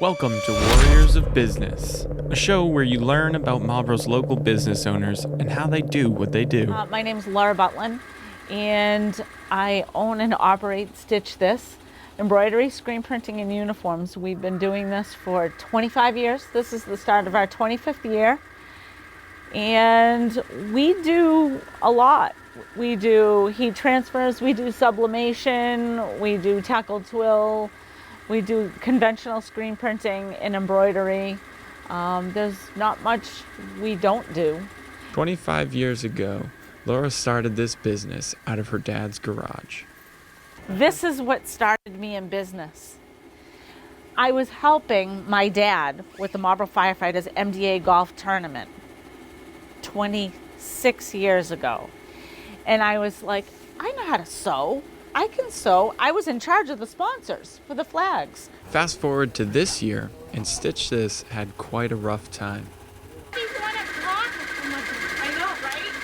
Welcome to Warriors of Business, a show where you learn about Marlboro's local business owners and how they do what they do. My name is Laura Butland, and I own and operate Stitch This, embroidery, screen printing, and uniforms. We've been doing this for 25 years. This is the start of our 25th year, and we do a lot. We do heat transfers, we do sublimation, we do tackle twill, we do conventional screen printing and embroidery. There's not much we don't do. 25 years ago, Laura started this business out of her dad's garage. This is what started me in business. I was helping my dad with the Marlboro Firefighters MDA golf tournament 26 years ago. And I was like, I know how to sew. I can sew. I was in charge of the sponsors for the flags. Fast forward to this year, and Stitch This had quite a rough time.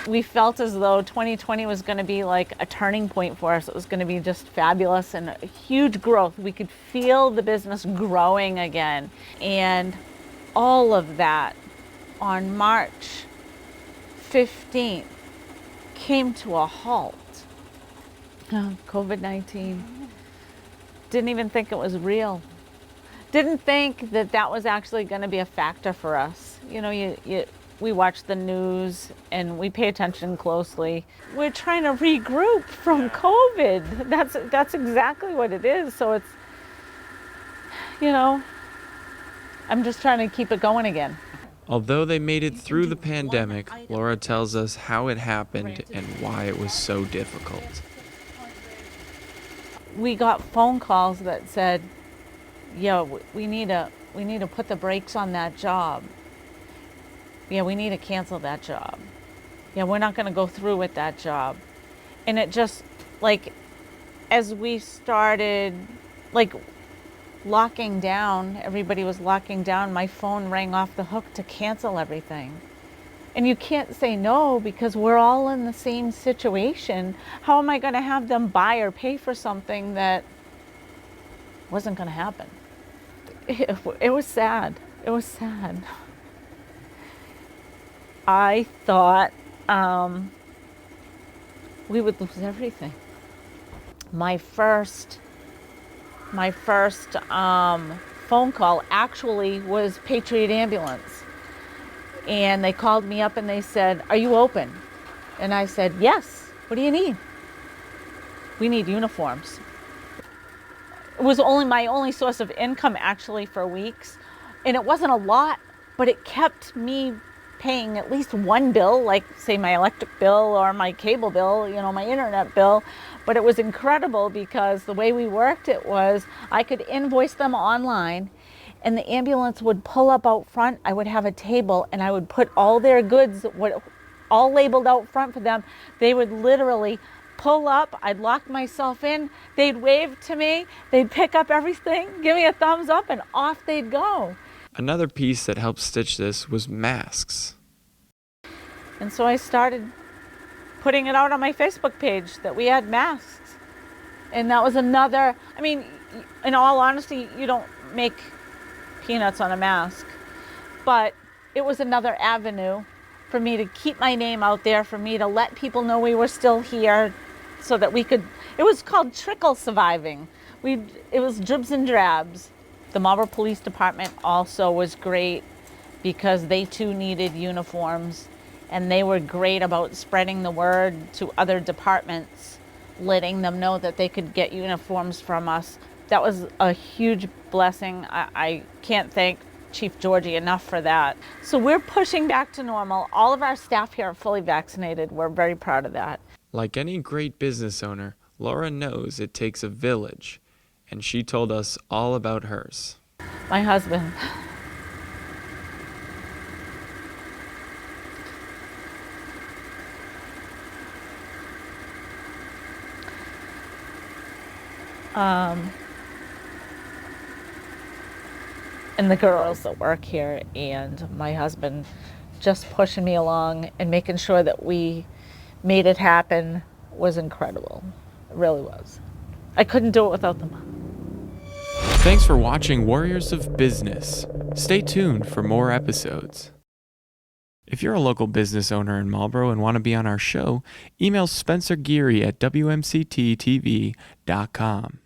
We felt as though 2020 was going to be like a turning point for us. It was going to be just fabulous and a huge growth. We could feel the business growing again. And all of that on March 15th came to a halt. COVID-19. Didn't even think it was real. Didn't think that that was actually going to be a factor for us. You know, we watch the news and we pay attention closely. We're trying to regroup from COVID. That's exactly what it is. So it's, you know, I'm just trying to keep it going again. Although they made it through the pandemic, Laura tells us how it happened and why it was so difficult. We got phone calls that said, "Yeah, we need to put the brakes on that job. Yeah, we need to cancel that job. Yeah, we're not going to go through with that job." And it just, like, as we started, like, locking down, everybody was locking down, my phone rang off the hook to cancel everything. And you can't say no because we're all in the same situation. How am I going to have them buy or pay for something that wasn't going to happen? It was sad. It was sad. I thought we would lose everything. My first phone call actually was Patriot Ambulance. And they called me up and they said, "Are you open?" And I said, "Yes. What do you need?" "We need uniforms." It was my only source of income actually for weeks. And it wasn't a lot, but it kept me paying at least one bill, like say my electric bill or my cable bill, you know, my internet bill. But it was incredible because the way we worked it was I could invoice them online and the ambulance would pull up out front. I would have a table and I would put all their goods, all labeled out front for them. They would literally pull up. I'd lock myself in. They'd wave to me. They'd pick up everything, give me a thumbs up, and off they'd go. Another piece that helped Stitch This was masks. And so I started putting it out on my Facebook page that we had masks. And that was another, I mean, in all honesty, you don't make peanuts on a mask, but it was another avenue for me to keep my name out there, for me to let people know we were still here so that we could, it was called trickle surviving. It was dribs and drabs. The Marlboro Police Department also was great because they too needed uniforms, and they were great about spreading the word to other departments, letting them know that they could get uniforms from us. That was a huge blessing. I can't thank Chief Georgie enough for that. So we're pushing back to normal. All of our staff here are fully vaccinated. We're very proud of that. Like any great business owner, Laura knows it takes a village, and she told us all about hers. My husband. And the girls that work here and my husband just pushing me along and making sure that we made it happen was incredible. It really was. I couldn't do it without them. Thanks for watching Warriors of Business. Stay tuned for more episodes. If you're a local business owner in Marlboro and want to be on our show, email Spencer Geary at WMCT-TV.com.